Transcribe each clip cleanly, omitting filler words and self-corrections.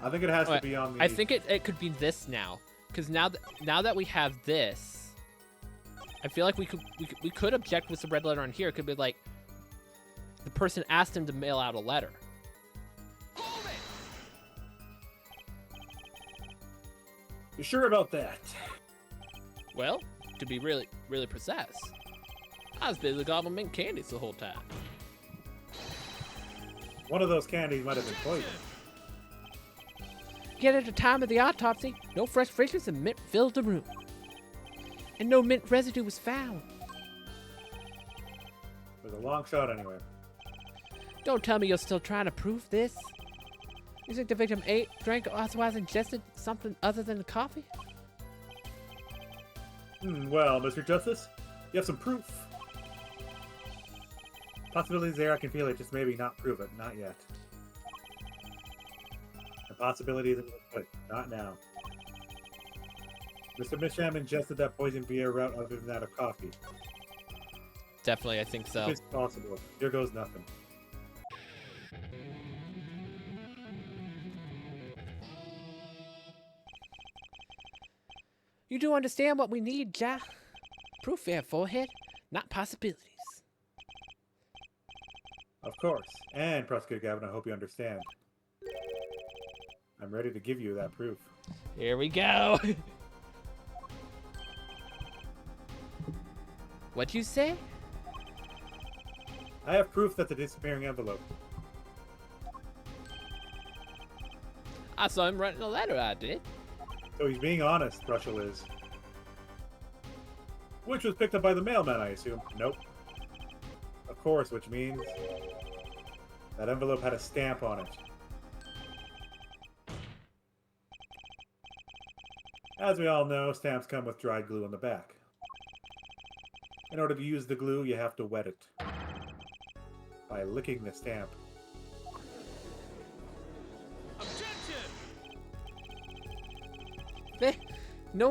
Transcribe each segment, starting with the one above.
I think it has to be on the... I think it could be this now, because now that we have this, I feel like we could object with the red letter on here. It could be like the person asked him to mail out a letter. You sure about that? Well, to be really precise, I was busy gobbling mint candies the whole time. One of those candies might have been poisoned. Yet at the time of the autopsy, no fresh fragrance of mint filled the room. And no mint residue was found. It was a long shot anyway. Don't tell me you're still trying to prove this. You think the victim ate, drank, or otherwise ingested something other than the coffee? Well, Mr. Justice, you have some proof. Possibilities there, I can feel it, just maybe not prove it. Not yet. The possibilities, but not now. Mr. Misham ingested that poison via route other than that of coffee. Definitely, I think so. It's possible. Here goes nothing. You do understand what we need, Ja? Proof here, forehead, not possibilities. Of course. And, Prosecutor Gavin, I hope you understand. I'm ready to give you that proof. Here we go. What'd you say? I have proof that the disappearing envelope. I saw him writing a letter, I did. So he's being honest, Russell is. Which was picked up by the mailman, I assume. Nope. Of course, which means that envelope had a stamp on it. As we all know, stamps come with dried glue on the back. In order to use the glue, you have to wet it by licking the stamp. No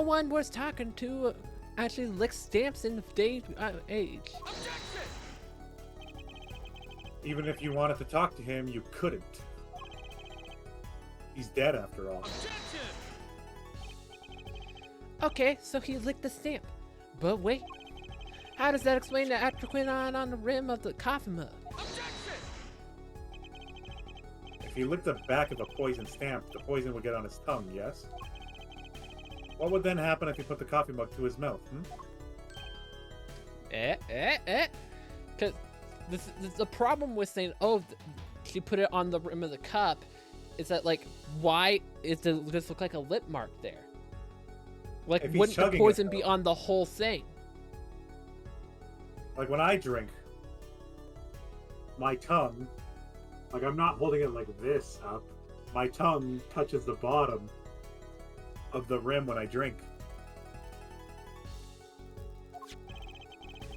one worth talking to actually licks stamps in the day age. Even if you wanted to talk to him, you couldn't. He's dead after all. Okay, so he licked the stamp. But wait, how does that explain the atroquinine on the rim of the coffee mug? If he licked the back of a poison stamp, the poison would get on his tongue, yes? What would then happen if he put the coffee mug to his mouth, Because the problem with saying, oh, she put it on the rim of the cup, is that, like, why does this look like a lip mark there? Like, wouldn't the poison be on the whole thing? Like, when I drink, my tongue, like, I'm not holding it like this up. My tongue touches the bottom of the rim when I drink.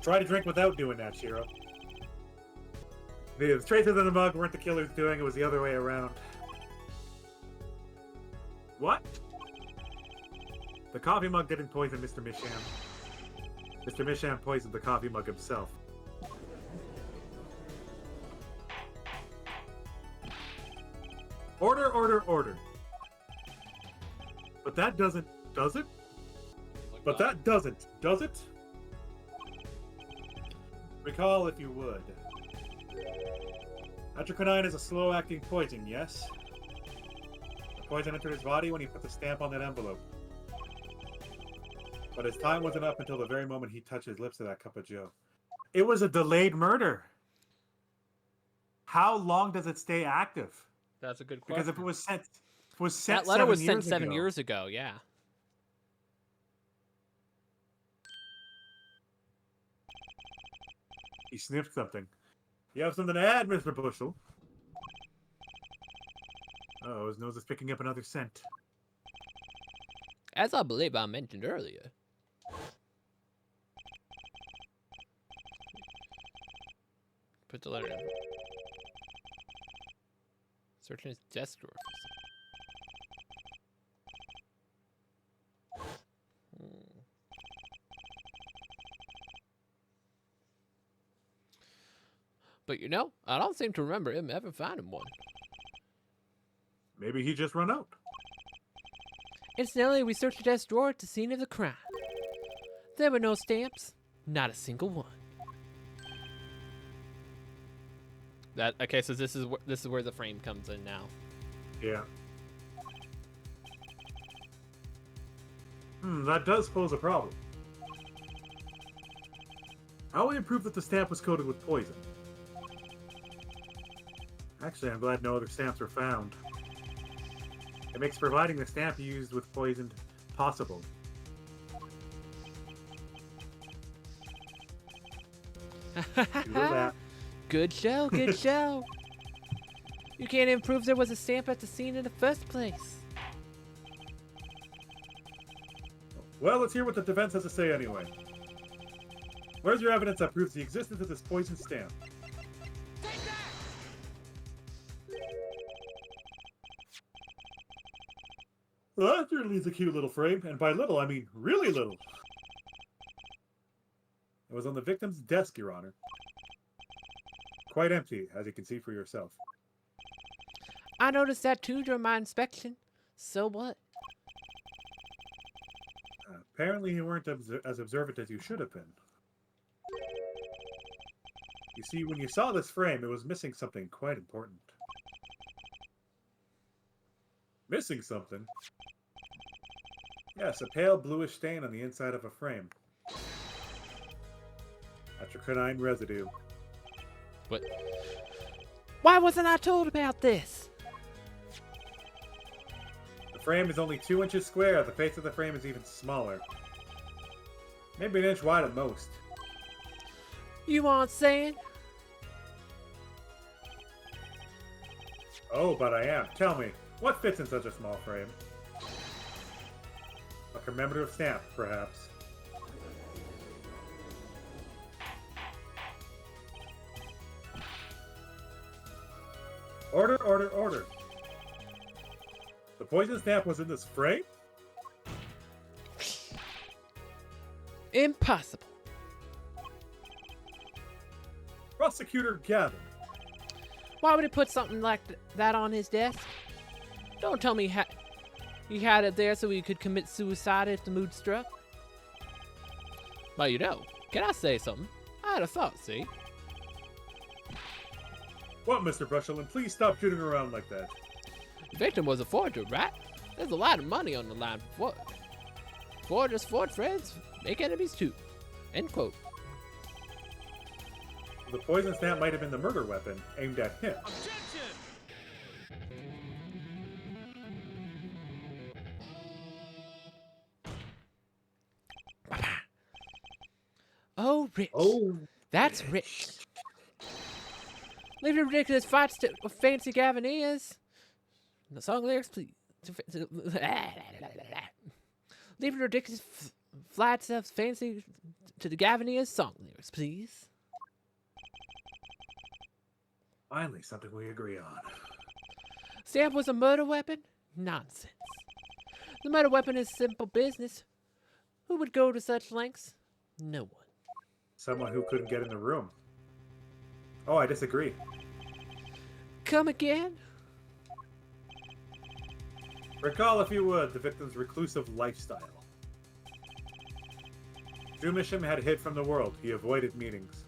Try to drink without doing that, Shiro. The traces in the mug weren't the killer's doing, it was the other way around. What? The coffee mug didn't poison Mr. Misham. Mr. Misham poisoned the coffee mug himself. Order, order, order. But that doesn't... Does it? But that doesn't, does it? Recall, if you would. Atroquinine is a slow-acting poison, yes? The poison entered his body when he put the stamp on that envelope. But his time wasn't up until the very moment he touched his lips to that cup of joe. It was a delayed murder. How long does it stay active? That's a good question. Because if it was sent, that letter was sent 7 years ago, yeah. He sniffed something. You have something to add, Mr. Bushel? Oh, his nose is picking up another scent. As I believe I mentioned earlier. Put the letter in. Searching his desk drawer. But you know, I don't seem to remember him ever finding one. Maybe he just run out. Incidentally, we searched the desk drawer at the scene of the crime. There were no stamps. Not a single one. Okay, so this is where the frame comes in now. Yeah. That does pose a problem. How will we prove that the stamp was coated with poison? Actually, I'm glad no other stamps were found. It makes providing the stamp used with poison possible. Do that. Good show, good show. You can't even prove there was a stamp at the scene in the first place. Well, let's hear what the defense has to say anyway. Where's your evidence that proves the existence of this poison stamp? Well, that certainly is a cute little frame, and by little, I mean really little. It was on the victim's desk, Your Honor. Quite empty, as you can see for yourself. I noticed that too during my inspection. So what? Apparently you weren't as observant as you should have been. You see, when you saw this frame, it was missing something quite important. Missing something? Yes, a pale bluish stain on the inside of a frame. Atrachinine residue. What? Why wasn't I told about this? The frame is only 2 inches square. The face of the frame is even smaller. Maybe 1 inch wide at most. You aren't saying? Oh, but I am. Tell me, what fits in such a small frame? A commemorative stamp, perhaps. Order, order, order. The poison stamp was in this frame? Impossible. Prosecutor Gavin. Why would he put something like that on his desk? Don't tell me he had it there so he could commit suicide if the mood struck. Well, you know, can I say something? I had a thought, see? What, Mr. Brushelin? Please stop shooting around like that. The victim was a forger, right? There's a lot of money on the line for forge. Forgers forge friends, make enemies too. End quote. The poison stamp might have been the murder weapon aimed at him. Objection! Oh, Rich. Oh, That's Rich. Leave the ridiculous fights to fancy Gavinias. The song lyrics, please. Leave the ridiculous flights of fancy to the Gavinias song lyrics, please. finally something we agree on. Stamp was a murder weapon? Nonsense. The murder weapon is simple business. Who would go to such lengths? No one. Someone who couldn't get in the room. Oh, I disagree. Come again? Recall, if you would, the victim's reclusive lifestyle. Jumishim had hid from the world. He avoided meetings.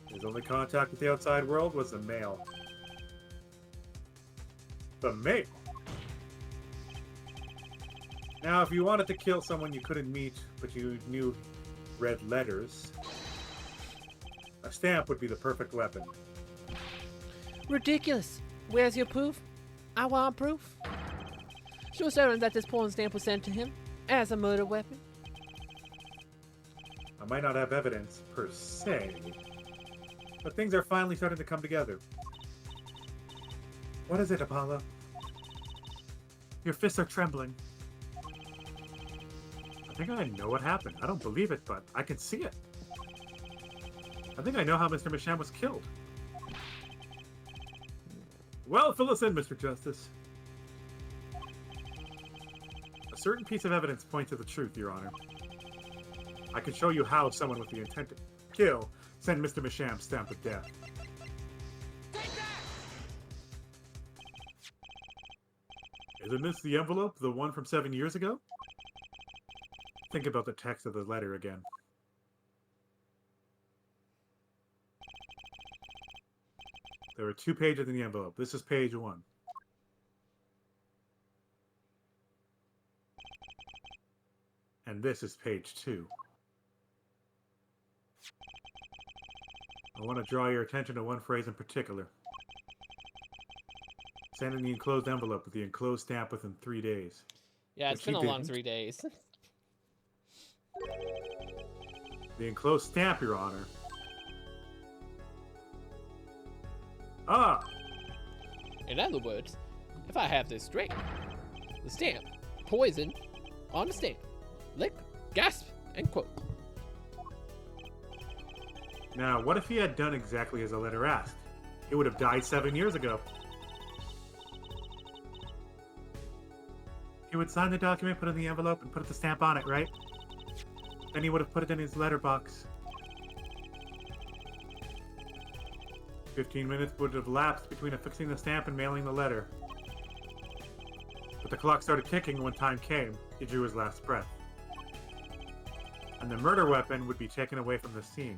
His only contact with the outside world was the mail. The mail? Now, if you wanted to kill someone you couldn't meet, but you knew read letters, a stamp would be the perfect weapon. Ridiculous. Where's your proof? I want proof. Show certain that this porn stamp was sent to him as a murder weapon. I might not have evidence, per se, but things are finally starting to come together. What is it, Apollo? Your fists are trembling. I think I know what happened. I don't believe it, but I can see it. I think I know how Mr. Misham was killed. Well, fill us in, Mr. Justice. A certain piece of evidence points to the truth, Your Honor. I can show you how someone with the intent to kill sent Mr. Misham's stamp of death. Isn't this the envelope, the one from 7 years ago? Think about the text of the letter again. There are 2 pages in the envelope. This is page 1. And this is page 2. I want to draw your attention to one phrase in particular. Send in the enclosed envelope with the enclosed stamp within 3 days. Yeah, it's Which been he a long didn't. 3 days. The enclosed stamp, Your Honor. Ah! In other words, if I have this straight, the stamp, poison, on the stamp, lick, gasp, end quote. Now, what if he had done exactly as the letter asked? He would have died 7 years ago. He would sign the document, put it in the envelope, and put the stamp on it, right? Then he would have put it in his letterbox. 15 minutes would have lapsed between affixing the stamp and mailing the letter. But the clock started ticking when time came. He drew his last breath. And the murder weapon would be taken away from the scene.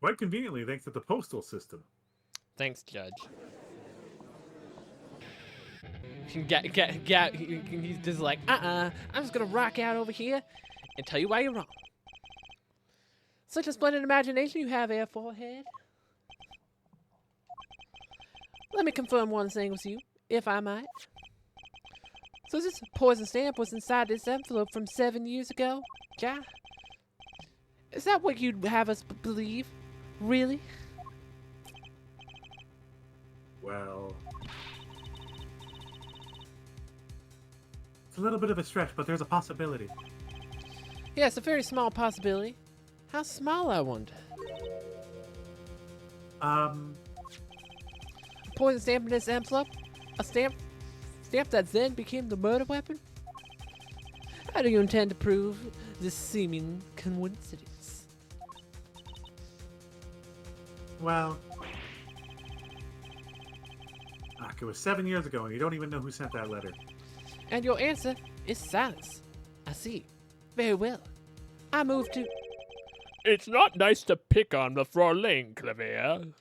Quite conveniently, thanks to the postal system. Thanks, Judge. He's just like, I'm just gonna rock out over here and tell you why you're wrong. Such a splendid imagination you have, Air Forehead. Let me confirm one thing with you, if I might. So this poison stamp was inside this envelope from 7 years ago, yeah? Is that what you'd have us believe? Really? Well... it's a little bit of a stretch, but there's a possibility. Yeah, it's a very small possibility. How small, I wonder? Poison stamp in this envelope? A stamp that then became the murder weapon? How do you intend to prove this seeming coincidence? Well... it was 7 years ago, and you don't even know who sent that letter. And your answer is silence. I see. Very well. I move to... It's not nice to pick on the Fräulein, Clavier.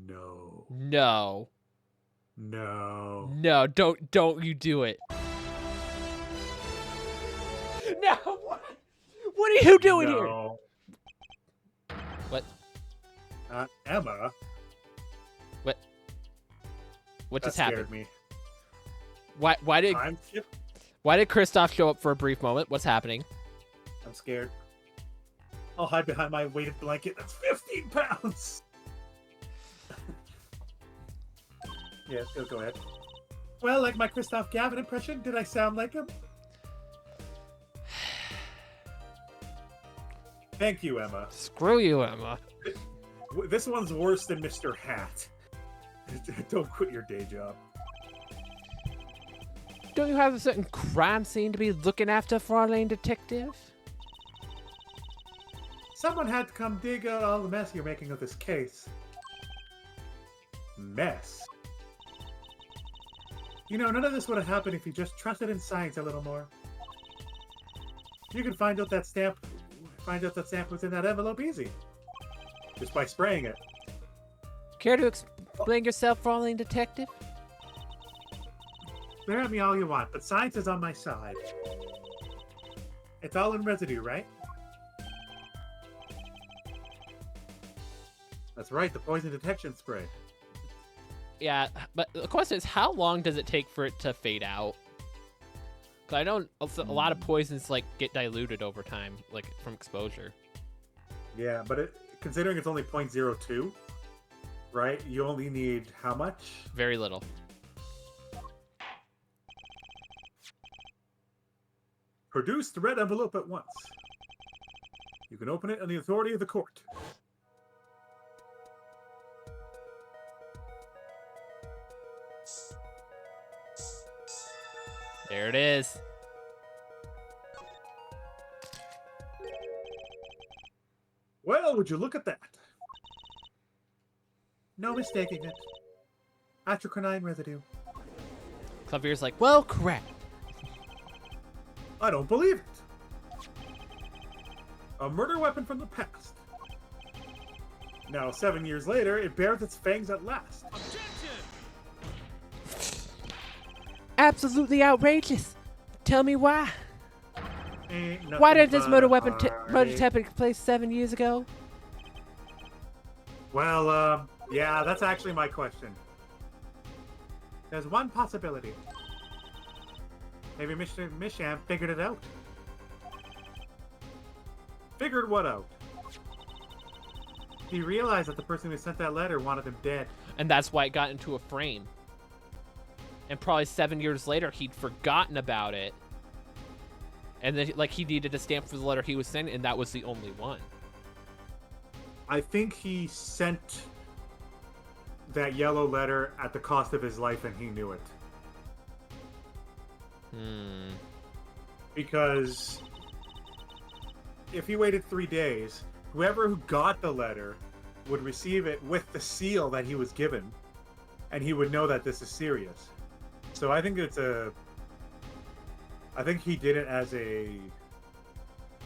No. No. No. No, don't you do it. No, what are you doing here? No. What? Emma? What just That happened? scared me. Why did Kristoff show up for a brief moment? What's happening? I'm scared. I'll hide behind my weighted blanket. That's 15 pounds! Yeah, go ahead. Well, like my Christoph Gavin impression, did I sound like him? Thank you, Emma. Screw you, Emma. This one's worse than Mr. Hat. Don't quit your day job. Don't you have a certain crime scene to be looking after, Fräulein Detective? Someone had to come dig out all the mess you're making of this case. Mess? You know, none of this would have happened if you just trusted in science a little more. You can find out that stamp was in that envelope easy. Just by spraying it. Care to explain yourself, Fräulein Detective? Swear at me all you want, but science is on my side. It's all in residue, right? That's right, the poison detection spray. Yeah, but the question is, how long does it take for it to fade out? Because I know a lot of poisons like get diluted over time, like from exposure. Yeah, but considering it's only 0.02, right? You only need how much? Very little. Produce the red envelope at once. You can open it on the authority of the court. There it is. Well, would you look at that? No mistaking it. Atrocanine residue. Clavier's like, well, crap. I don't believe it. A murder weapon from the past. Now, 7 years later, it bears its fangs at last. Absolutely outrageous. Tell me why. Ain't Why nothing did this but murder a weapon murder party. take place 7 years ago? Well, yeah, that's actually my question. There's one possibility. Maybe Mr. Misham figured it out. Figured what out? He realized that the person who sent that letter wanted him dead. And that's why it got into a frame. And probably 7 years later, he'd forgotten about it. And then, like, he needed a stamp for the letter he was sending, and that was the only one. I think he sent that yellow letter at the cost of his life, and he knew it. Because if he waited 3 days, whoever who got the letter would receive it with the seal that he was given, and he would know that this is serious. So I think I think he did it as a,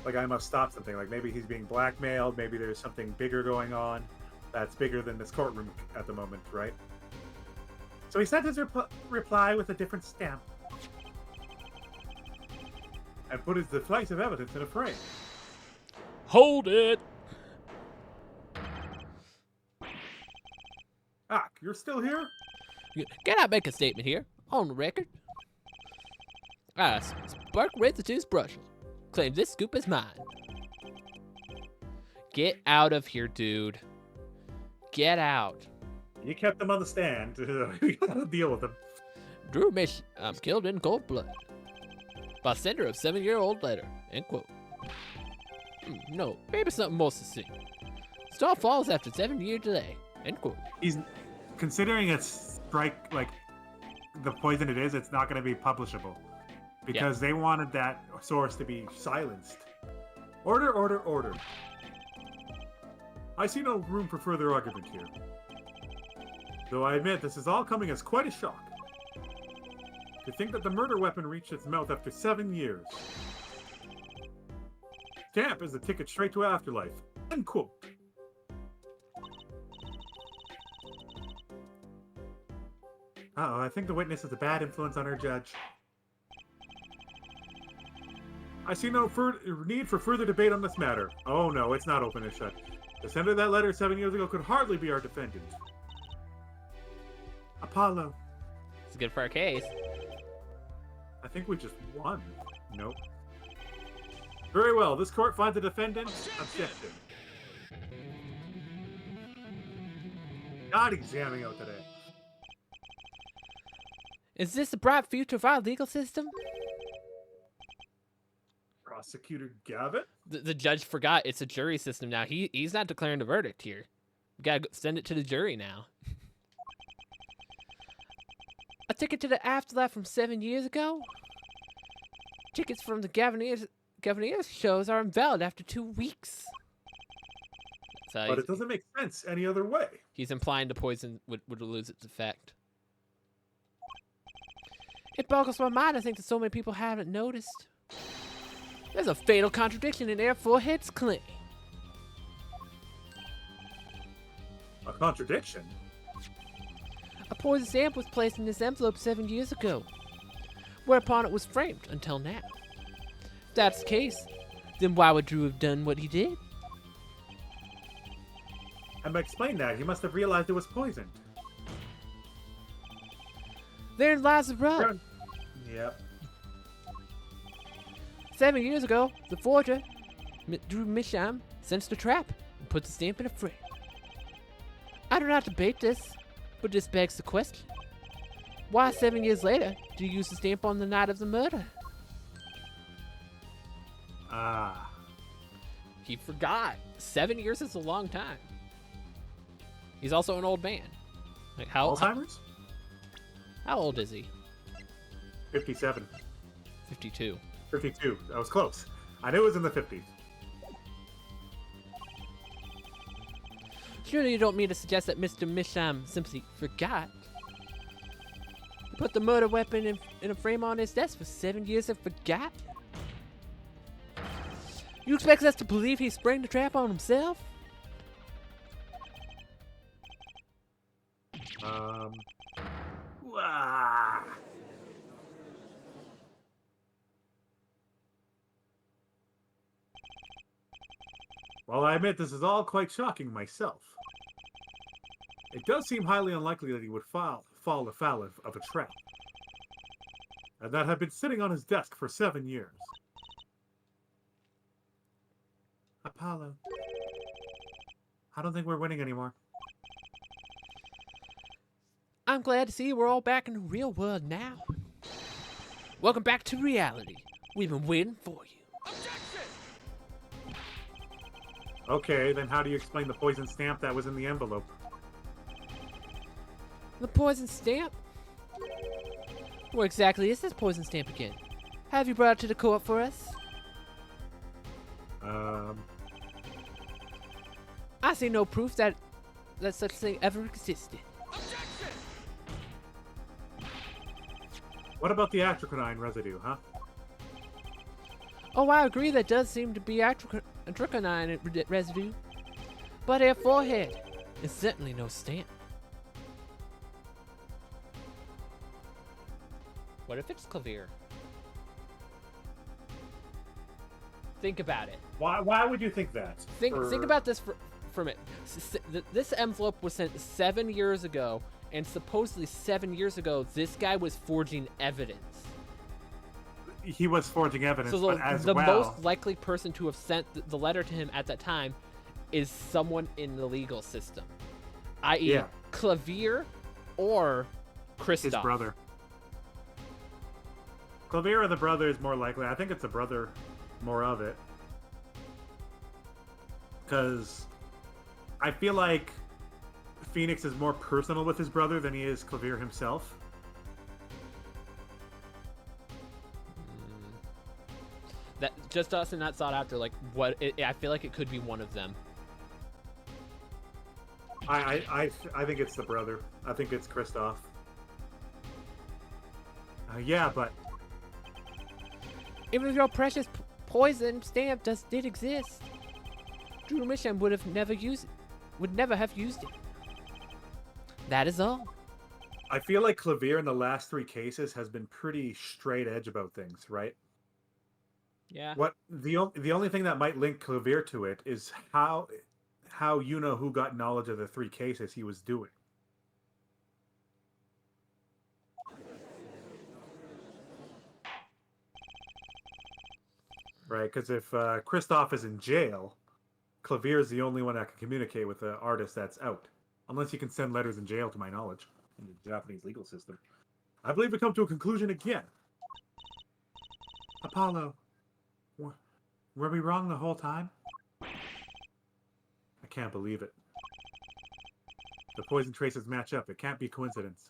like, I must stop something. Like, maybe he's being blackmailed. Maybe there's something bigger going on that's bigger than this courtroom at the moment, right? So he sent his reply with a different stamp and put his decisive evidence in a frame. Hold it! Ah, you're still here? Can I make a statement here? On the record? Spark Residue Brushes. Claim this scoop is mine. Get out of here, dude. Get out. You kept him on the stand. We gotta deal with him. Drew Mish, I'm killed in cold blood. By sender of 7-year-old letter. End quote. No, maybe something more succinct. Star falls after 7-year delay. End quote. He's considering it's strike, like, the poison it is, it's not going to be publishable. Because they wanted that source to be silenced. Order, order, order. I see no room for further argument here. Though I admit this is all coming as quite a shock. To think that the murder weapon reached its mouth after 7 years. Stamp is the ticket straight to afterlife. End quote. Uh-oh, I think the witness is a bad influence on our judge. I see no need for further debate on this matter. Oh no, it's not open and shut. The sender of that letter 7 years ago could hardly be our defendant. Apollo. It's good for our case. I think we just won. Nope. Very well, this court finds the defendant objection. God, he's jamming out today. Is this the bright future of our legal system? Prosecutor Gavin? The judge forgot it's a jury system now. He's not declaring the verdict here. We gotta send it to the jury now. A ticket to the afterlife from 7 years ago? Tickets from the Governor's shows are invalid after 2 weeks. But it doesn't make sense any other way. He's implying the poison would lose its effect. It boggles my mind to think that so many people haven't noticed. There's a fatal contradiction in Air Forehead's claim. A contradiction? A poison stamp was placed in this envelope 7 years ago, whereupon it was framed until now. If that's the case, then why would Drew have done what he did? And explain that. He must have realized it was poisoned. Therein lies the rub. Yep. 7 years ago, the forger, Drew Misham, sensed the trap and put the stamp in a frame. I do not debate this, but this begs the question. Why 7 years later do you use the stamp on the night of the murder? Ah. He forgot. 7 years is a long time. He's also an old man. Like Alzheimer's? How old is he? 57. 52. 52. That was close. I knew it was in the 50s. Surely you don't mean to suggest that Mr. Misham simply forgot? He put the murder weapon in a frame on his desk for 7 years and forgot? You expect us to believe he sprang the trap on himself? Wah. Well, I admit this is all quite shocking myself. It does seem highly unlikely that he would fall afoul of a trap. And that had been sitting on his desk for 7 years. Apollo. I don't think we're winning anymore. I'm glad to see we're all back in the real world now. Welcome back to reality. We've been waiting for you. Okay, then how do you explain the poison stamp that was in the envelope? The poison stamp? Where exactly is this poison stamp again? Have you brought it to the court for us? I see no proof that such thing ever existed. What about the atroconine residue, huh? Oh, I agree that does seem to be atroconine residue. But her forehead is certainly no stamp. What if it's Clavier? Think about it. Why would you think that? Think about this for a minute. This envelope was sent 7 years ago, and supposedly 7 years ago, this guy was forging evidence. He was forging evidence, So but as the well... most likely person to have sent the letter to him at that time is someone in the legal system, i.e. Yeah. Clavier or Christoph. His brother. Clavier or the brother is more likely. I think it's the brother more of it. Because I feel like Phoenix is more personal with his brother than he is Clavier himself. That just us and not sought after. Like what? I feel like it could be one of them. I think it's the brother. I think it's Christoph. Yeah, but even if your precious poison stamp did exist, Drew Misham would never have used it. That is all. I feel like Clavier in the last 3 cases has been pretty straight edge about things, right? Yeah. What the only thing that might link Clavier to it is how you know who got knowledge of the 3 cases he was doing. Right, because if Christoph is in jail, Clavier is the only one that can communicate with the artist that's out. Unless he can send letters in jail, to my knowledge, in the Japanese legal system. I believe we come to a conclusion again. Apollo, were we wrong the whole time? I can't believe it. The poison traces match up. It can't be coincidence.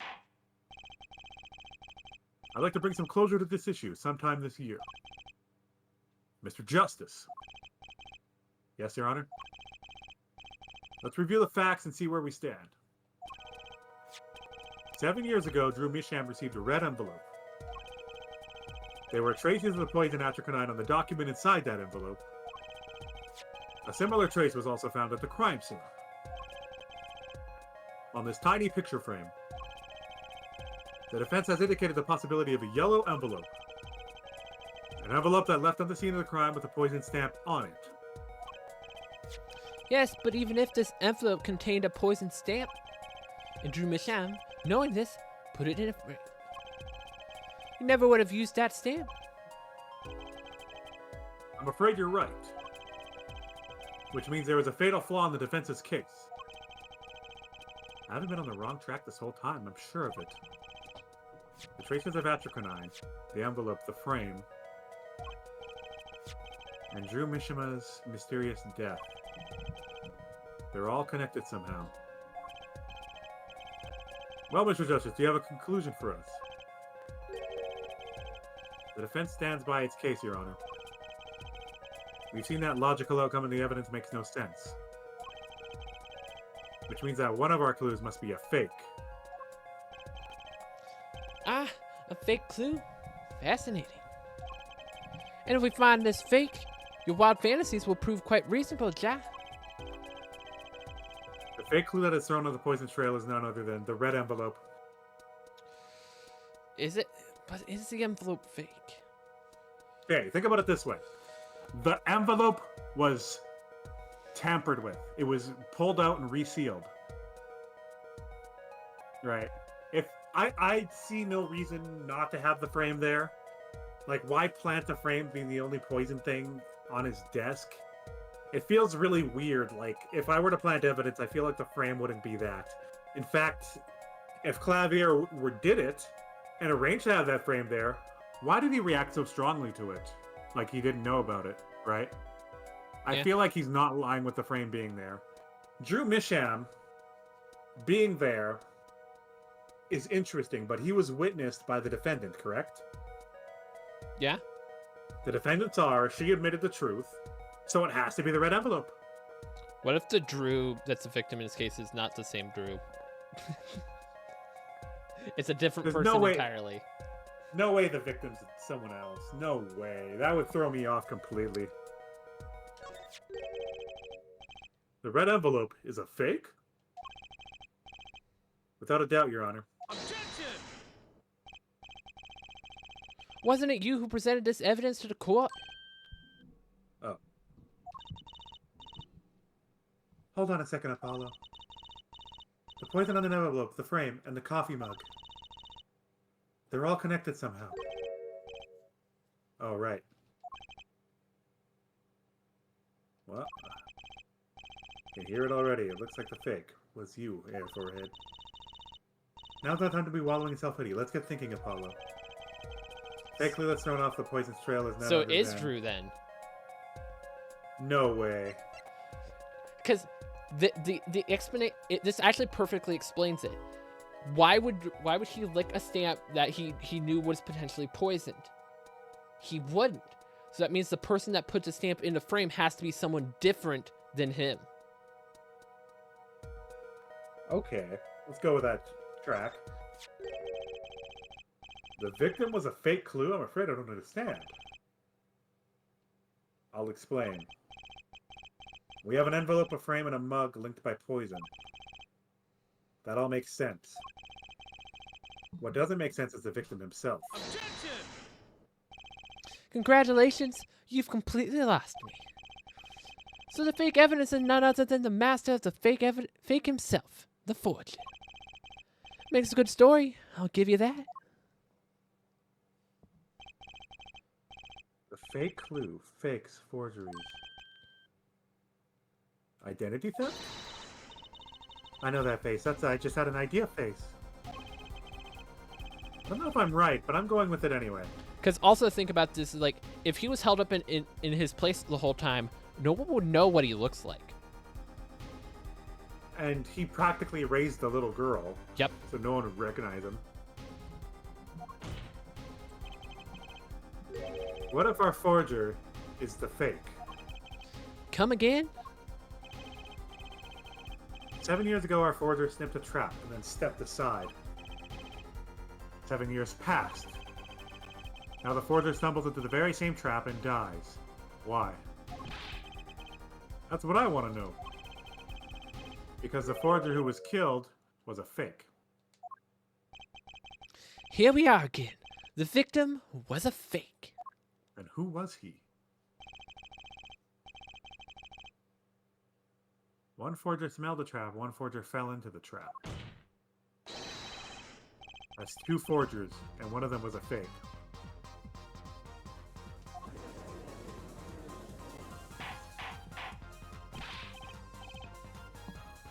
I'd like to bring some closure to this issue sometime this year. Mr. Justice. Yes, Your Honor? Let's review the facts and see where we stand. 7 years ago, Drew Misham received a red envelope. There were traces of the poison atroconine on the document inside that envelope. A similar trace was also found at the crime scene. On this tiny picture frame, the defense has indicated the possibility of a yellow envelope. An envelope that left on the scene of the crime with a poison stamp on it. Yes, but even if this envelope contained a poison stamp, and Drew Misham, knowing this, put it in a frame, he never would have used that stamp. I'm afraid you're right. Which means there was a fatal flaw in the defense's case. I haven't been on the wrong track this whole time, I'm sure of it. The traces of atroconine, the envelope, the frame, and Drew Mishima's mysterious death. They're all connected somehow. Well, Mr. Justice, do you have a conclusion for us? The defense stands by its case, Your Honor. We've seen that logical outcome and the evidence makes no sense. which means that one of our clues must be a fake. Ah, a fake clue? Fascinating. And if we find this fake, your wild fantasies will prove quite reasonable, Ja. The fake clue that is thrown on the poison trail is none other than the red envelope. Is it? But is the envelope fake? Okay, think about it this way. The envelope was tampered with. It was pulled out and resealed. Right. If I see no reason not to have the frame there. Like, why plant the frame being the only poison thing on his desk? It feels really weird. Like, if I were to plant evidence, I feel like the frame wouldn't be that. In fact, if Clavier did it and arranged to have that frame there, why did he react so strongly to it? Like he didn't know about it, right? I feel like he's not lying with the frame being there. Drew Misham being there is interesting, but he was witnessed by the defendant, correct? Yeah. The defendant saw her, she admitted the truth, so it has to be the red envelope. What if the Drew that's the victim in this case is not the same Drew? It's a different person entirely. No way the victim's someone else. No way. That would throw me off completely. The red envelope is a fake? Without a doubt, Your Honor. Objection! Wasn't it you who presented this evidence to the court? Oh. Hold on a second, Apollo. The poison on the envelope, the frame, and the coffee mug. They're all connected somehow. Oh, right. Well, I can hear it already. It looks like the fake was you, Air Forehead. Now's not time to be wallowing in self-pity. Let's get thinking, Apollo. Fake clue that's thrown off the poison's trail is none So other it is than... Drew then. No way. Because the explanation, this actually perfectly explains it. Why would he lick a stamp that he knew was potentially poisoned? He wouldn't. So that means the person that put the stamp in the frame has to be someone different than him. Okay, let's go with that track. The victim was a fake clue? I'm afraid I don't understand. I'll explain. We have an envelope, a frame, and a mug linked by poison. That all makes sense. What doesn't make sense is the victim himself. Objection! Congratulations, you've completely lost me. So the fake evidence is none other than the master of the fake himself, the forger. Makes a good story, I'll give you that. The fake clue, fakes, forgeries. Identity theft? I know that face. I just had an idea face. I don't know if I'm right, but I'm going with it anyway. Because also think about this, like, if he was held up in his place the whole time, no one would know what he looks like. And he practically raised the little girl. Yep. So no one would recognize him. What if our forger is the fake? Come again? 7 years ago, our forger snipped a trap and then stepped aside. 7 years passed. Now the forger stumbles into the very same trap and dies. Why? That's what I want to know. Because the forger who was killed was a fake. Here we are again. The victim was a fake. And who was he? One forger smelled the trap, one forger fell into the trap. That's two forgers, and one of them was a fake.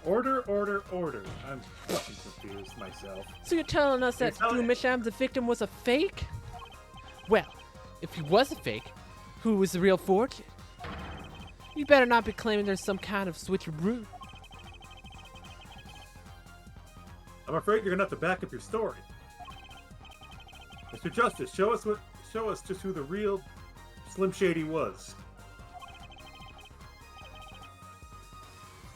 Order, order, order. I'm fucking confused myself. So you're telling us that Drew Misham, the victim, was a fake? Well, if he was a fake, who was the real forger? You better not be claiming there's some kind of switcheroo. I'm afraid you're gonna have to back up your story. Mr. Justice, show us just who the real Slim Shady was.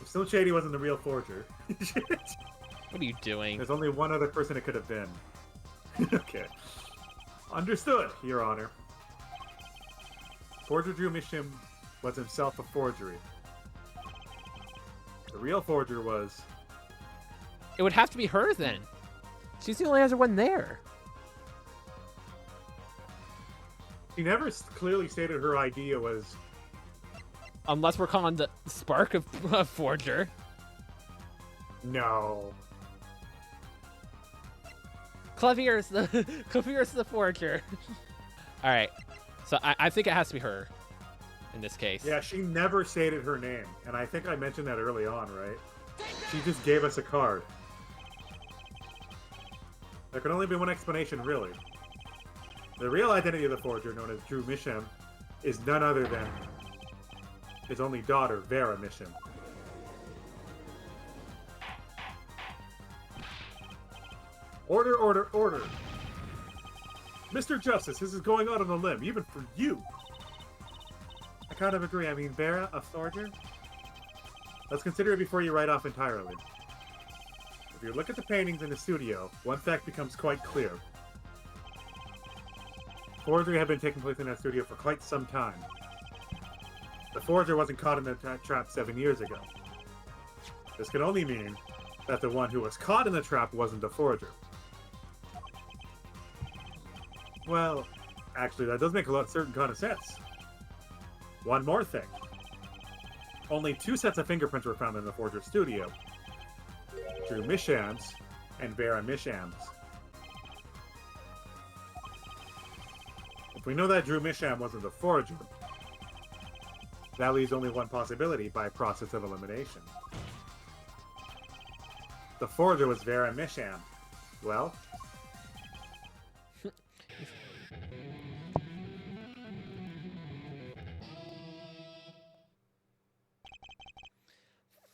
Still Shady wasn't the real forger. What are you doing? There's only one other person it could have been. Okay. Understood, Your Honor. Forger Drew Mishim was himself a forgery. The real forger was... It would have to be her then. She's the only other one there. She never clearly stated her idea was... Unless we're calling the Spark a forger. No. Clavier's the forger. All right, so I think it has to be her in this case. Yeah, she never stated her name, and I think I mentioned that early on, right? She just gave us a card. There could only be one explanation, really. The real identity of the forger, known as Drew Misham, is none other than his only daughter, Vera Misham. Order, order, order! Mr. Justice, this is going out on a limb, even for you! I kind of agree. I mean, Vera, a forger? Let's consider it before you write off entirely. If you look at the paintings in the studio, one fact becomes quite clear. Forgery had been taking place in that studio for quite some time. The forger wasn't caught in the trap 7 years ago. This could only mean that the one who was caught in the trap wasn't the forger. Well, actually, that does make a certain kind of sense. One more thing. Only 2 sets of fingerprints were found in the forger's studio. Drew Misham's and Vera Misham's. If we know that Drew Misham wasn't the forger, that leaves only one possibility by process of elimination. The forger was Vera Misham. Well...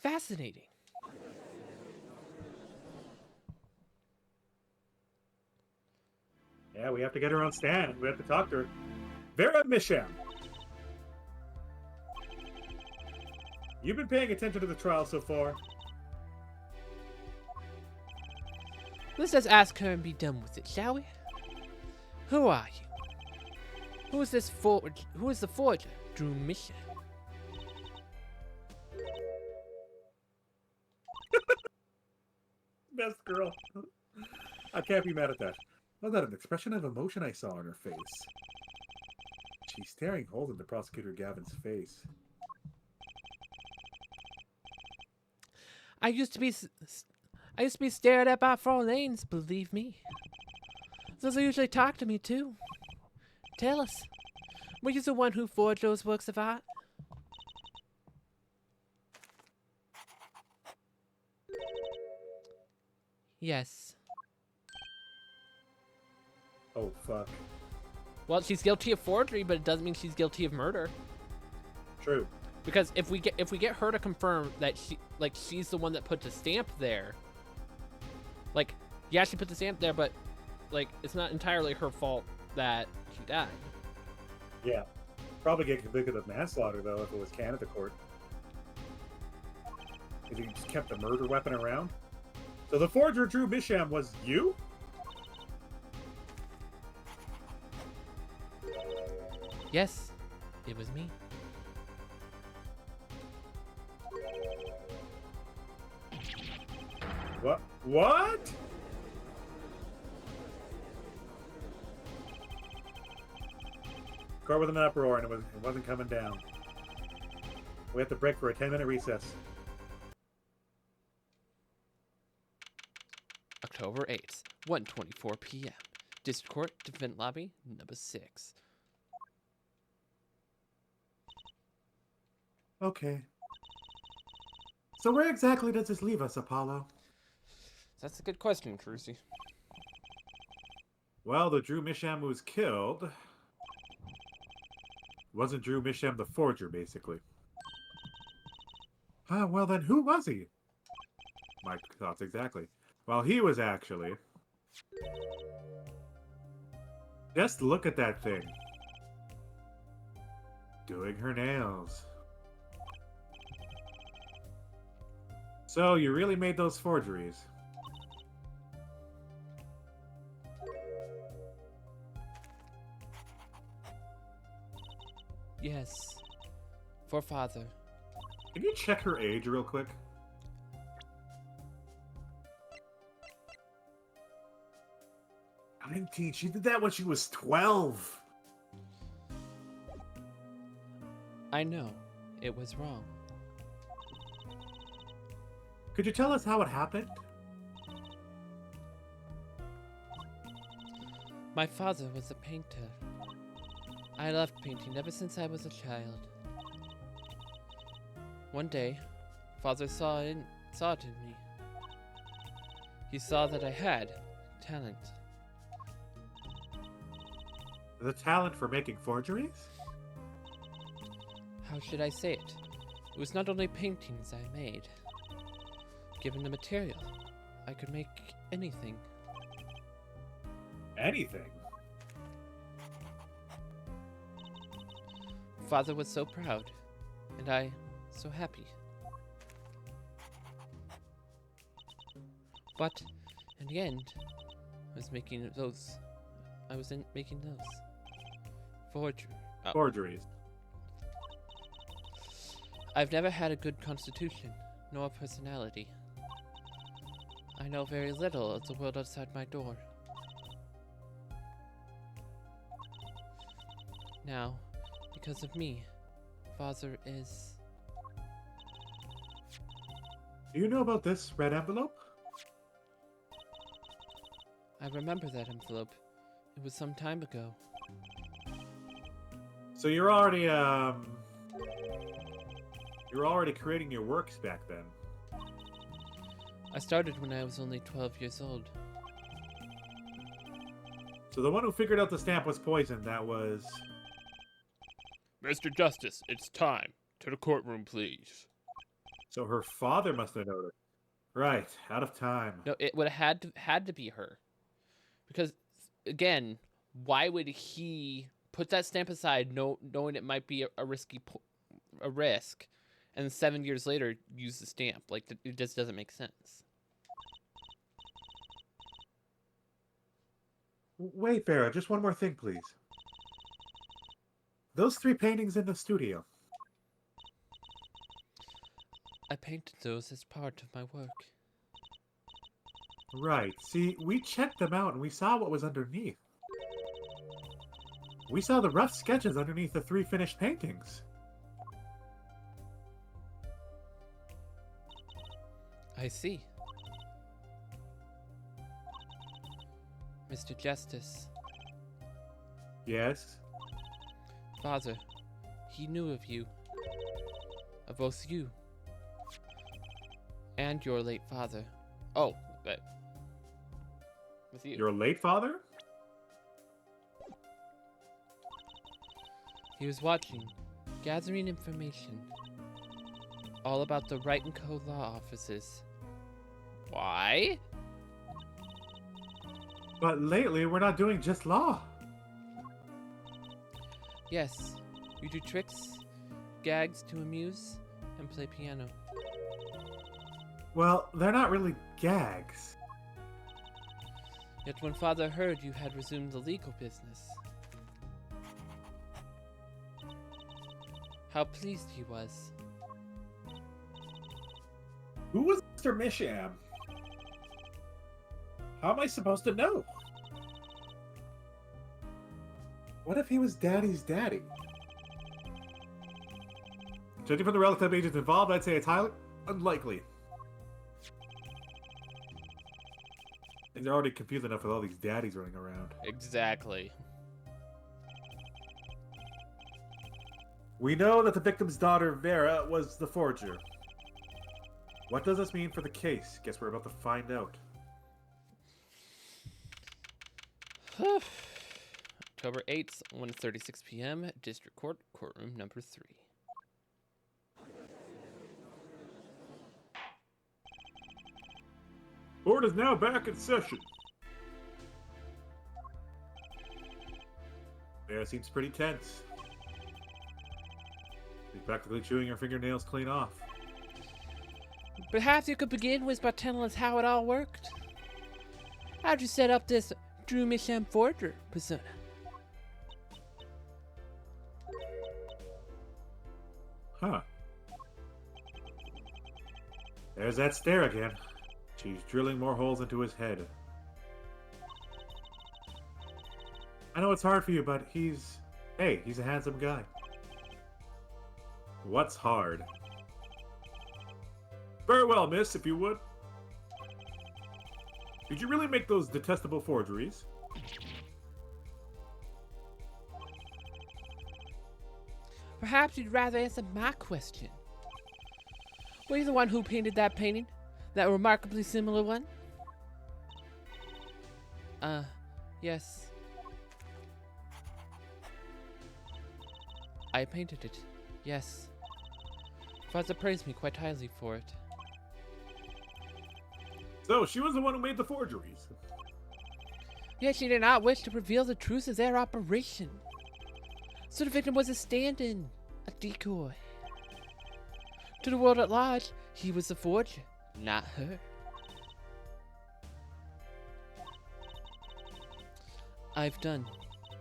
Fascinating. Yeah, we have to get her on stand. We have to talk to her. Vera Misham! You've been paying attention to the trial so far? Let's just ask her and be done with it, shall we? Who are you? Who is this forger? Who is the forger? Drew Misham. Best girl. I can't be mad at that. Was that an expression of emotion I saw on her face? She's staring holes into Prosecutor Gavin's face. I used to be stared at by Frauleins, believe me. Those usually talk to me too. Tell us, were you the one who forged those works of art? Yes. Oh, fuck. Well, she's guilty of forgery, but it doesn't mean she's guilty of murder. True. Because if we get her to confirm that she's the one that put the stamp there, like, yeah, she put the stamp there, but like it's not entirely her fault that she died. Yeah. Probably get convicted of manslaughter though if it was Canada court. If you just kept the murder weapon around. So the forger Drew Misham was you? Yes, it was me. What? What? Car was in an uproar and it wasn't coming down. We have to break for a 10-minute recess. October 8th, 1:24 p.m. District Court, Defendant Lobby, number 6. Okay. So where exactly does this leave us, Apollo? That's a good question, Crucy. Well, the Drew Misham who was killed wasn't Drew Misham the forger, basically. Ah, well then, who was he? My thoughts exactly. Well, he was actually... Just look at that thing. Doing her nails. So, you really made those forgeries. Yes. For father. Can you check her age real quick? She did that when she was 12. I know. It was wrong. Could you tell us how it happened? My father was a painter. I loved painting ever since I was a child. One day, father saw it in me. He saw that I had talent. The talent for making forgeries? How should I say it? It was not only paintings I made. Given the material, I could make anything. Anything? Father was so proud, and I so happy. But in the end, I was making those. Forgery. Oh. Forgeries. I've never had a good constitution, nor personality. I know very little of the world outside my door. Now, because of me, father is... Do you know about this red envelope? I remember that envelope. It was some time ago. So you're already creating your works back then. I started when I was only 12 years old. So the one who figured out the stamp was poisoned, that was... Mr. Justice, it's time. To the courtroom, please. So her father must have noticed. Right, out of time. No, it would have had to be her. Because, again, why would he put that stamp aside knowing it might be a risk, and 7 years later use the stamp? Like, it just doesn't make sense. Wait, Farah, just one more thing, please. Those 3 paintings in the studio. I painted those as part of my work. Right. See, we checked them out and we saw what was underneath. We saw the rough sketches underneath the 3 finished paintings. I see. Mr. Justice. Yes? Father, he knew of you. Of both you. And your late father. Oh, but... with you. Your late father? He was watching, gathering information. All about the Wright & Co. law offices. Why? But lately, we're not doing just law. Yes, we do tricks, gags to amuse, and play piano. Well, they're not really gags. Yet when father heard you had resumed the legal business, how pleased he was. Who was Mr. Misham? How am I supposed to know? What if he was Daddy's daddy? Judging from the relative ages involved, I'd say it's highly unlikely. And they're already confused enough with all these daddies running around. Exactly. We know that the victim's daughter, Vera, was the forger. What does this mean for the case? Guess we're about to find out. October 8th, 1:36 p.m., District Court, Courtroom number 3. Court is now back in session. Yeah, seems pretty tense. She's practically chewing her fingernails clean off. Perhaps you could begin with by telling us how it all worked. How'd you set up this Drew Misham Forger persona? Huh. There's that stare again. She's drilling more holes into his head. I know it's hard for you, but he's a handsome guy. What's hard? Very well, miss, if you would. Did you really make those detestable forgeries? Perhaps you'd rather answer my question. Were you the one who painted that painting? That remarkably similar one? Yes. I painted it. Yes. Father praised me quite highly for it. So, she was the one who made the forgeries. Yet she did not wish to reveal the truth of their operation. So the victim was a stand-in, a decoy. To the world at large, he was the forger, not her. I've done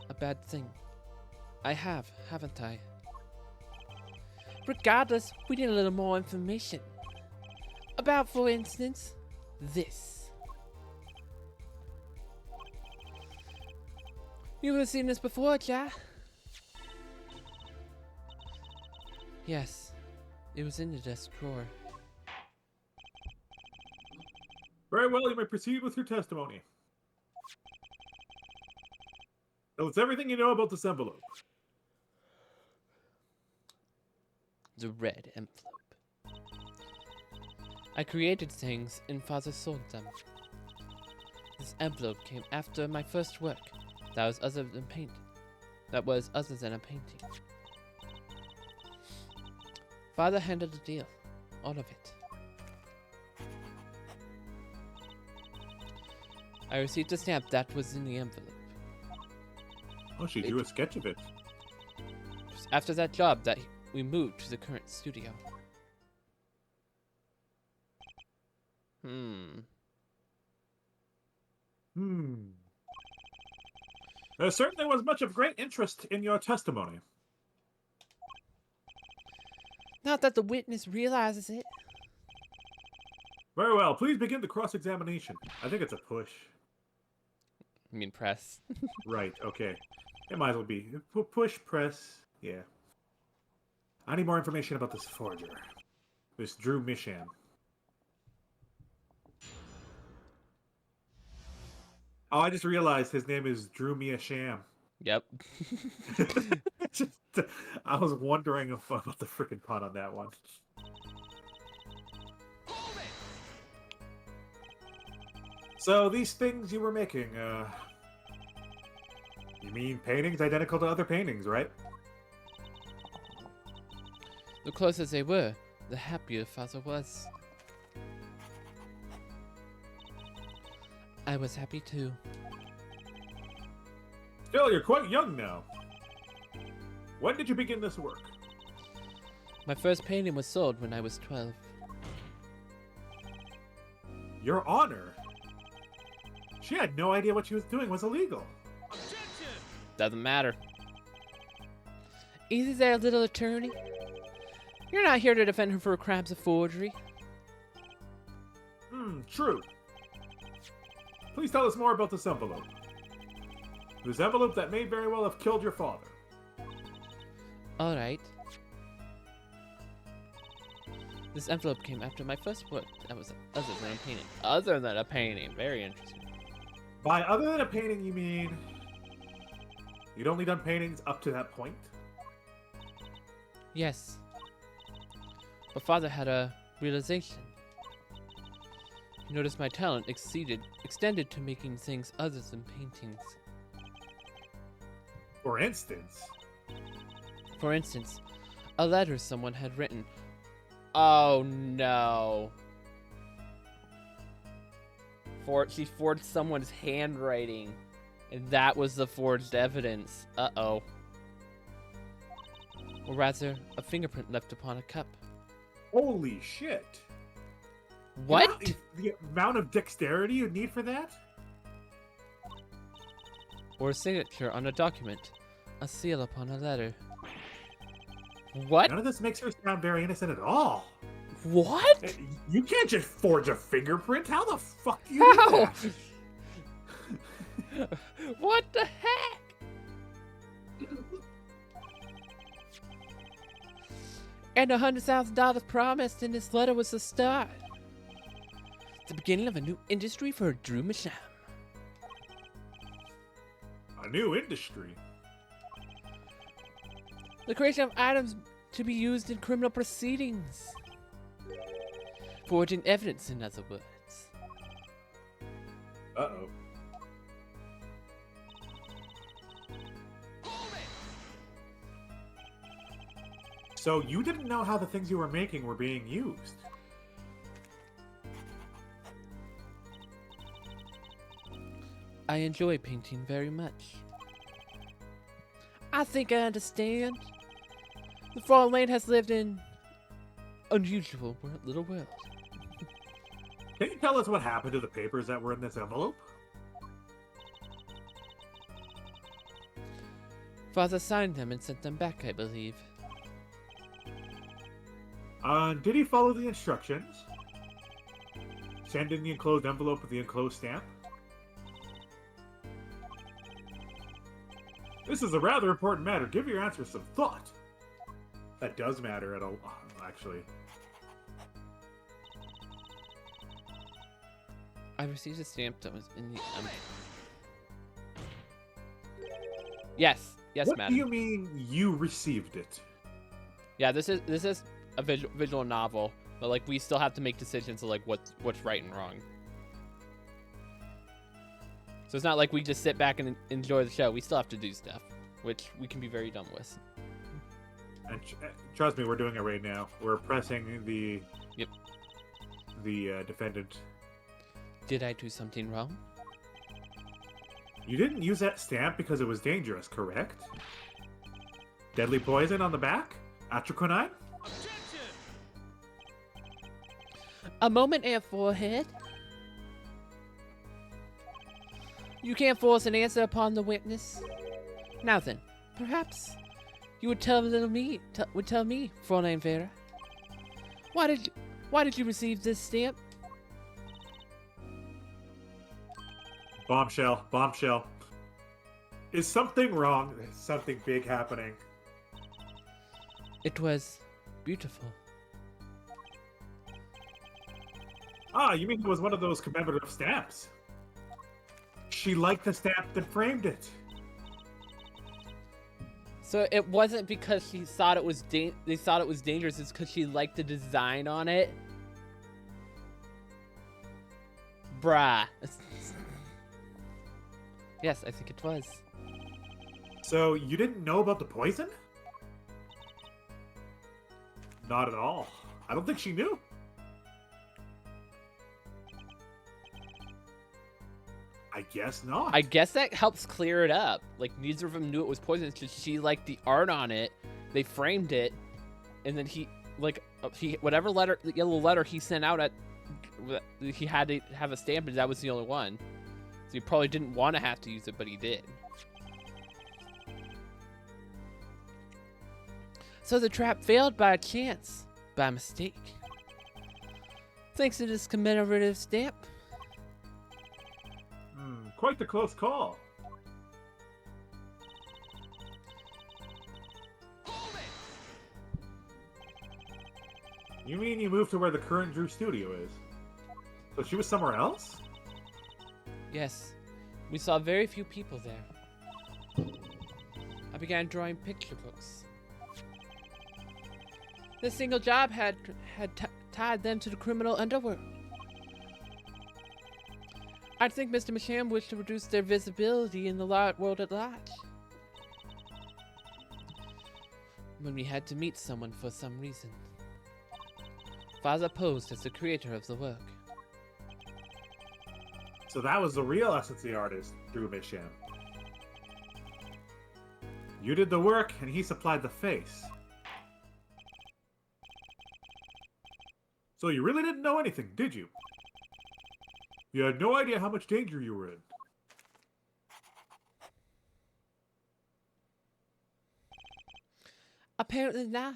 a bad thing. I have, haven't I? Regardless, we need a little more information. About, for instance, this. You have seen this before, Jack? Yes, it was in the desk drawer. Very well, you may proceed with your testimony. Tell us everything you know about this envelope. The red envelope. I created things and Father sold them. This envelope came after my first work. That was other than a painting. Father handled the deal. All of it. I received a stamp that was in the envelope. Oh, she drew a sketch of it. Just after that job that we moved to the current studio. There certainly was much of great interest in your testimony. Not that the witness realizes it. Very well, please begin the cross-examination. I think it's a push. You mean press? Right, okay. It might as well be. Push, press, yeah. I need more information about this forger. This Drew Misham. Oh, I just realized his name is Drew Misham. Yep. I was wondering about the freaking pun on that one. So, these things you were making, you mean paintings identical to other paintings, right? The closer they were, the happier Father was. I was happy too. Still, you're quite young now. When did you begin this work? My first painting was sold when I was 12. Your Honor? She had no idea what she was doing was illegal. Doesn't matter. Easy there, little attorney. You're not here to defend her for crimes of forgery. True. Please tell us more about this envelope. This envelope that may very well have killed your father. Alright. This envelope came after my first work. That was other than a painting. Other than a painting. Very interesting. By other than a painting, you mean you'd only done paintings up to that point? Yes. But Father had a realization. He noticed my talent extended to making things other than paintings. For instance? For instance, a letter someone had written. Oh no. She forged someone's handwriting. And that was the forged evidence. Uh-oh. Or rather, a fingerprint left upon a cup. Holy shit! What? The amount of dexterity you need for that? Or a signature on a document. A seal upon a letter. What? None of this makes her sound very innocent at all. What? You can't just forge a fingerprint. How the fuck do you do How? that? What the heck? And $100,000 promised in this letter was the start. The beginning of a new industry for Drew Macham. A new industry. The creation of items to be used in criminal proceedings. Forging evidence, in other words. Uh-oh. So you didn't know how the things you were making were being used? I enjoy painting very much. I think I understand. The Fallen Lane has lived in unusual little world. Can you tell us what happened to the papers that were in this envelope? Father signed them and sent them back, I believe. Did he follow the instructions? Send in the enclosed envelope with the enclosed stamp? This is a rather important matter. Give your answer some thought. That does matter at all, actually. I received a stamp that was in the Yes, What madam. do you mean you received it? Yeah, this is a visual novel, but like we still have to make decisions of like what's right and wrong. So it's not like we just sit back and enjoy the show. We still have to do stuff, which we can be very dumb with. And trust me, we're doing it right now. We're pressing the defendant. Did I do something wrong? You didn't use that stamp because it was dangerous, correct? Deadly poison on the back? Atroquinine? A moment, Air Forehead. You can't force an answer upon the witness. Now then, perhaps you would tell me, Fräulein Vera. Why did you receive this stamp? Bombshell. Bombshell. Is something wrong? Is something big happening? It was beautiful. Ah, you mean it was one of those commemorative stamps? She liked the stamp that framed it. So it wasn't because she thought it was they thought it was dangerous. It's because she liked the design on it. Bruh. Yes, I think it was. So you didn't know about the poison? Not at all. I don't think she knew. I guess not. I guess that helps clear it up. Like, neither of them knew it was poison. It's just she liked the art on it. They framed it. And then whatever letter, the yellow letter he sent out he had to have a stamp, and that was the only one. So he probably didn't want to have to use it, but he did. So the trap failed by chance, by mistake. Thanks to this commemorative stamp. Quite the close call. You mean you moved to where the current Drew studio is? So she was somewhere else? Yes, we saw very few people there. I began drawing picture books. This single job had tied them to the criminal underworld. I think Mr. Macham wished to reduce their visibility in the world at large. When we had to meet someone for some reason. Father posed as the creator of the work. So that was the real essence of the artist, Drew Misham. You did the work, and he supplied the face. So you really didn't know anything, did you? You had no idea how much danger you were in. Apparently not.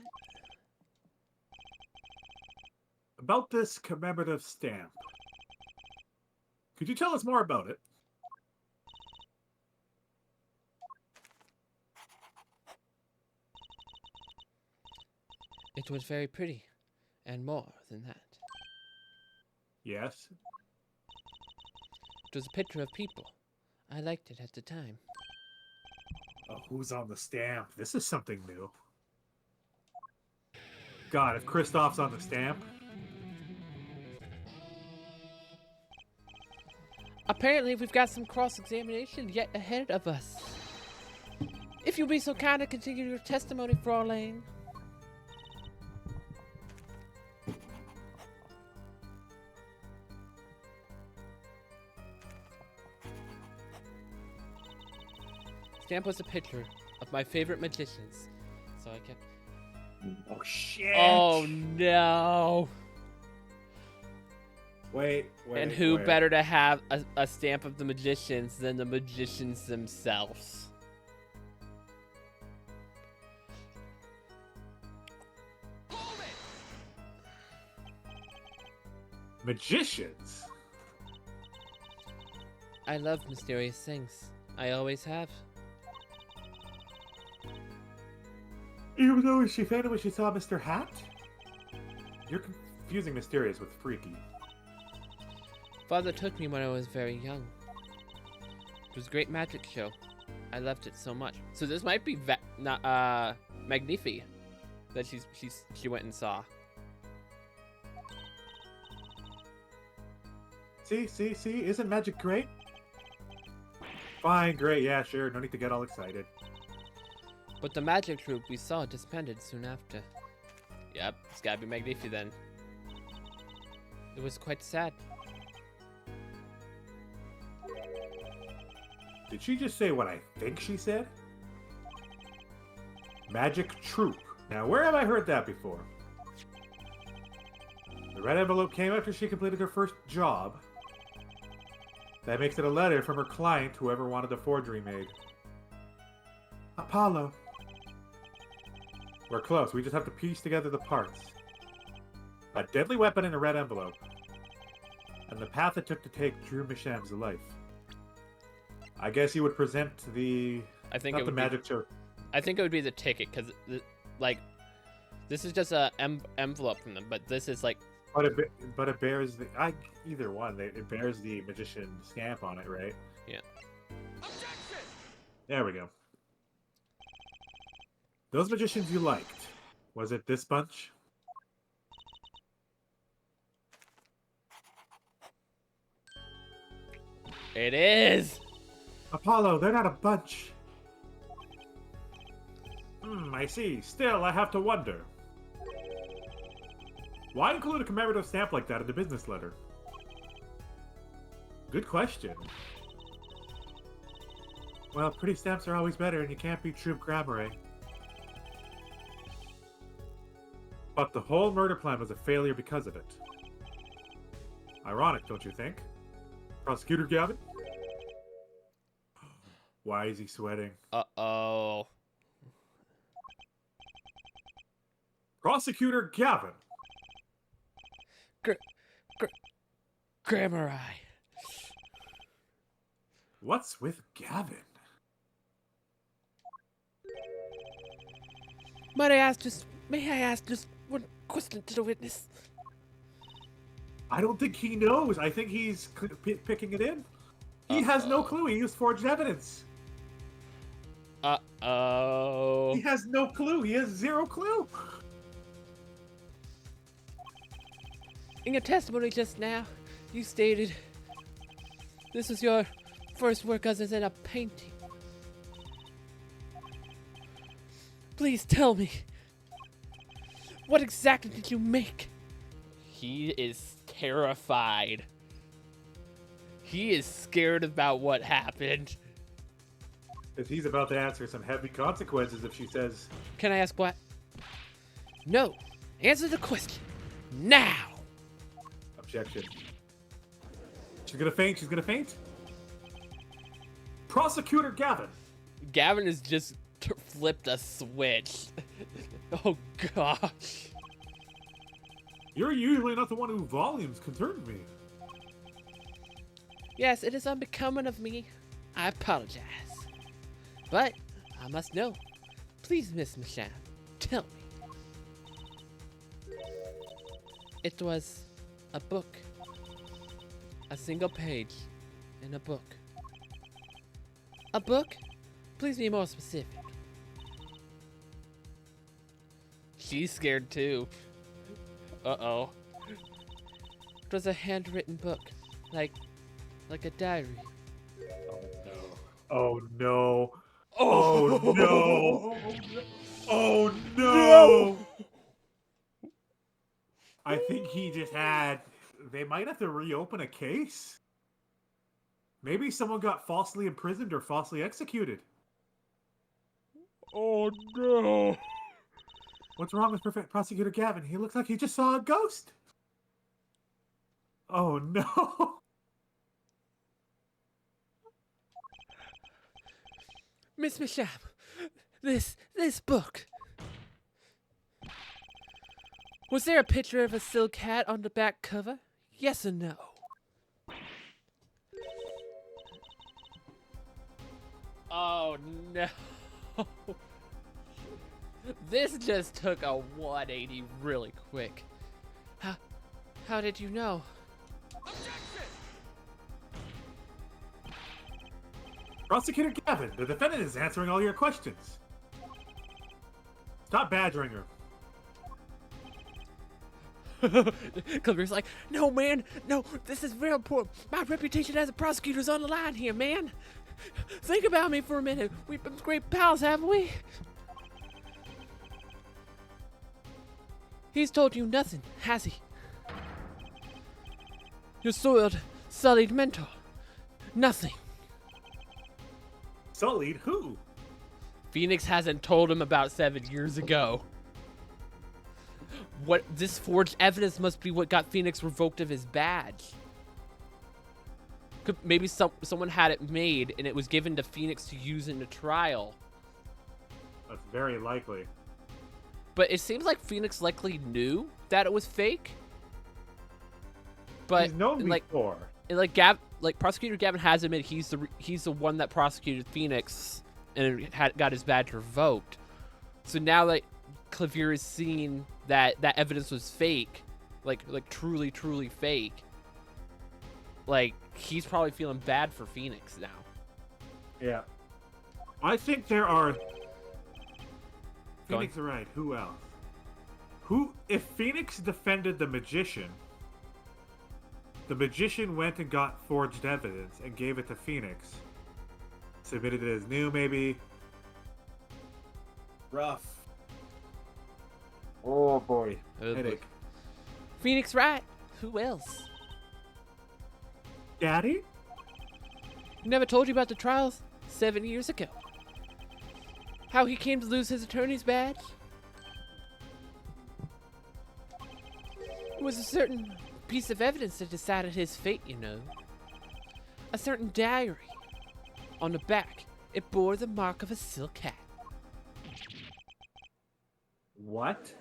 About this commemorative stamp. Could you tell us more about it? It was very pretty, and more than that. Yes. It was a picture of people. I liked it at the time. Oh, who's on the stamp? This is something new. God, if Kristoff's on the stamp. Apparently, we've got some cross-examination yet ahead of us. If you'll be so kind to continue your testimony, Fraulein. Stamp was a picture of my favorite magicians, so I kept... Oh, shit! Oh, no! Wait, And who better to have a stamp of the magicians than the magicians themselves? Magicians? I love mysterious things. I always have. Even though she fainted when she saw Mr. Hat? You're confusing mysterious with freaky. Father took me when I was very young. It was a great magic show. I loved it so much. So this might be Magnifi that she went and saw. See? Isn't magic great? Fine, great, yeah, sure. No need to get all excited. But the magic troupe we saw disbanded soon after. Yep, it's gotta be Magnifi then. It was quite sad. Did she just say what I think she said? Magic troupe. Now, where have I heard that before? The red envelope came after she completed her first job. That makes it a letter from her client, whoever wanted the forgery made. Apollo. We're close. We just have to piece together the parts. A deadly weapon in a red envelope. And the path it took to take Drew Misham's life. I guess you would present the... I think not it the would magic show. I think it would be the ticket, because, like, this is just a envelope from them, but this is, like... But it bears the... either one. It bears the magician stamp on it, right? Yeah. Objection! There we go. Those magicians you liked. Was it this bunch? It is! Apollo, they're not a bunch. I see. Still, I have to wonder. Why include a commemorative stamp like that in the business letter? Good question. Well, pretty stamps are always better, and you can't beat Troupe Grammar. But the whole murder plan was a failure because of it. Ironic, don't you think? Prosecutor Gavin? Why is he sweating? Uh-oh. Prosecutor Gavin! Grammar Eye. What's with Gavin? May I ask just one question to the witness? I don't think he knows. I think he's picking it in. He has no clue. He used forged evidence. Uh-oh. He has no clue. He has zero clue. In your testimony just now, you stated this was your first work other than a painting. Please tell me, what exactly did you make? He is terrified. He is scared about what happened. Because he's about to answer some heavy consequences if she says... Can I ask what? No. Answer the question. Now. objection. She's gonna faint. She's gonna faint. Prosecutor Gavin. Gavin has just flipped a switch. Oh gosh. You're usually not the one who volumes concerned me. Yes, it is unbecoming of me. I apologize. But I must know. Please, Miss Michelle, tell me. It was a book. A single page in a book. A book? Please be more specific. She's scared too. Uh-oh. It was a handwritten book. Like a diary. Oh no. Oh, Oh no. Oh no. I think he just had... They might have to reopen a case. Maybe someone got falsely imprisoned or falsely executed. Oh no. What's wrong with Prosecutor Gavin? He looks like he just saw a ghost. Oh no. Miss Michelle, this book. Was there a picture of a silk hat on the back cover? Yes or no? Oh no. This just took a 180 really quick. How did you know? Prosecutor Gavin, the defendant is answering all your questions. Stop badgering her. Clipper's like, no, man, no, this is real important. My reputation as a prosecutor's on the line here, man. Think about me for a minute. We've been great pals, haven't we? He's told you nothing, has he? Your soiled, sullied mentor. Nothing. Sullied who? Phoenix hasn't told him about 7 years ago. What this forged evidence must be what got Phoenix revoked of his badge. Maybe someone had it made and it was given to Phoenix to use in the trial. That's very likely. But it seems like Phoenix likely knew that it was fake. But he's known before. Like Prosecutor Gavin has admitted he's the one that prosecuted Phoenix and got his badge revoked. So now that Clavier is seeing that evidence was fake, like truly fake, like he's probably feeling bad for Phoenix now. Yeah. I think there are... Phoenix, right. Who else? If Phoenix defended the magician went and got forged evidence and gave it to Phoenix. Submitted it as new, maybe. Rough. Oh boy. Headache. Phoenix Wright. Who else? Daddy? He never told you about the trials 7 years ago. How he came to lose his attorney's badge? It was a certain piece of evidence that decided his fate, you know. A certain diary. On the back, it bore the mark of a silk hat. What?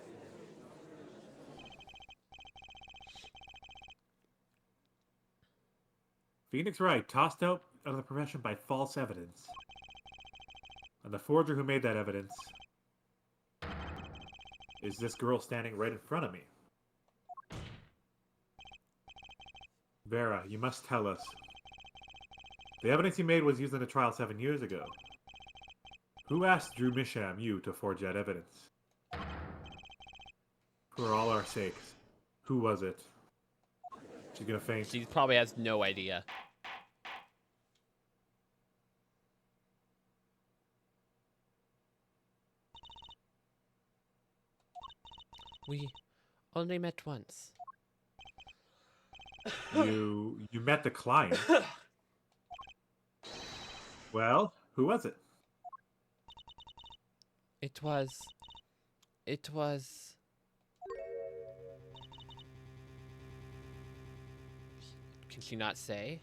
Phoenix Wright, tossed out of the profession by false evidence. And the forger who made that evidence is this girl standing right in front of me. Vera, you must tell us. The evidence you made was used in the trial 7 years ago. Who asked Drew Misham, you, to forge that evidence? For all our sakes, who was it? She's gonna faint. She probably has no idea. We only met once. You met the client. Well, who was it? It was Can she not say?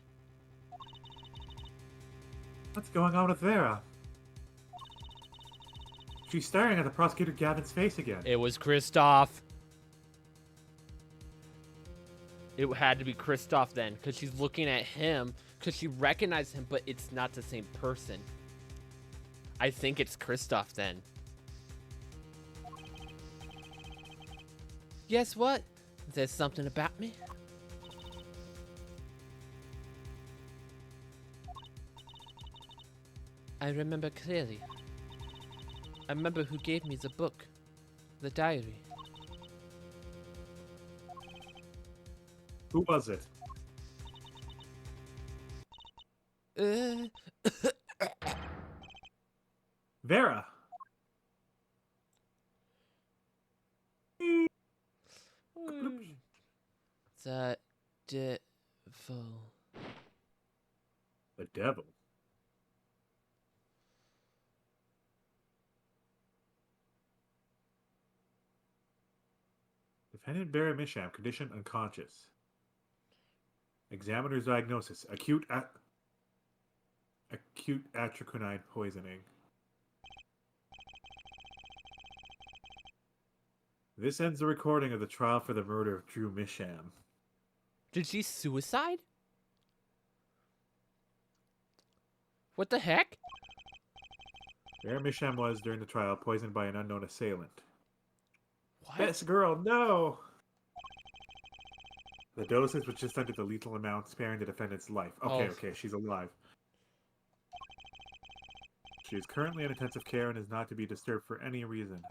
What's going on with Vera? She's staring at the prosecutor Gavin's face again. It was Kristoff. It had to be Kristoff then, because she's looking at him, because she recognized him, but it's not the same person. I think it's Kristoff then. Guess what? There's something about me. I remember clearly. I remember who gave me the book, the diary. Who was it? Vera. The devil. The devil. Defendant Vera Misham, condition unconscious. Examiner's diagnosis: acute atroquinine poisoning. This ends the recording of the trial for the murder of Drew Misham. Did she suicide? What the heck? Vera Misham was, during the trial, poisoned by an unknown assailant. What? Best girl, no! The dosage was just under the lethal amount, sparing the defendant's life. Okay, okay, she's alive. She is currently in intensive care and is not to be disturbed for any reason.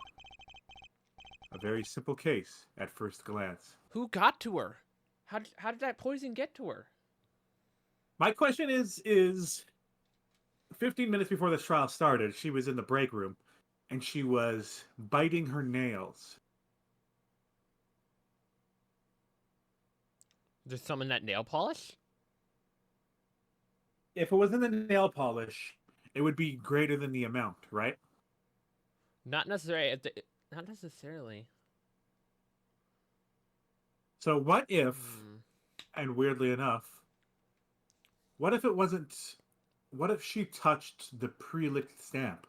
A very simple case, at first glance. Who got to her? How did that poison get to her? My question is 15 minutes before this trial started, she was in the break room, and she was biting her nails. There's some in that nail polish? If it was in the nail polish, it would be greater than the amount, right? Not necessarily. Not necessarily. So what if, and weirdly enough, what if it wasn't, what if she touched the pre-licked stamp?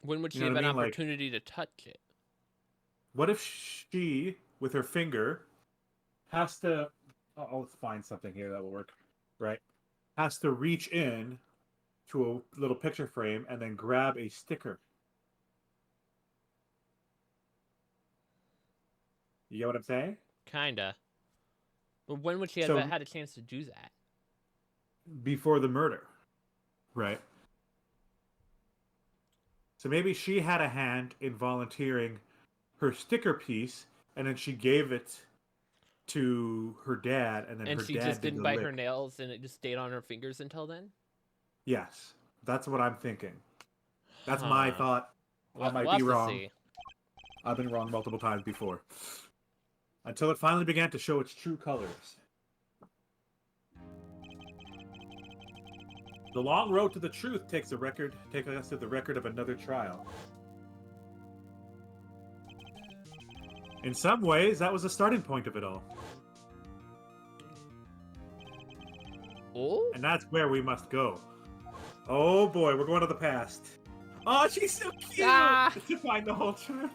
When would she have an opportunity to touch it? What if she, with her finger, has to, let's find something here that will work, right? Has to reach in to a little picture frame and then grab a sticker. You get what I'm saying? Kinda. But when would she have had a chance to do that? Before the murder, right? So maybe she had a hand in volunteering her sticker piece, and then she gave it to her dad, and then and her she dad just didn't the bite lick. her nails, and it just stayed on her fingers until then? Yes, that's what I'm thinking. That's my thought. I might be wrong. See. I've been wrong multiple times before. Until it finally began to show its true colors. The long road to the truth takes us to the record of another trial. In some ways, that was the starting point of it all. Oh? And that's where we must go. Oh boy, we're going to the past. Oh, she's so cute! Ah! To find the whole truth.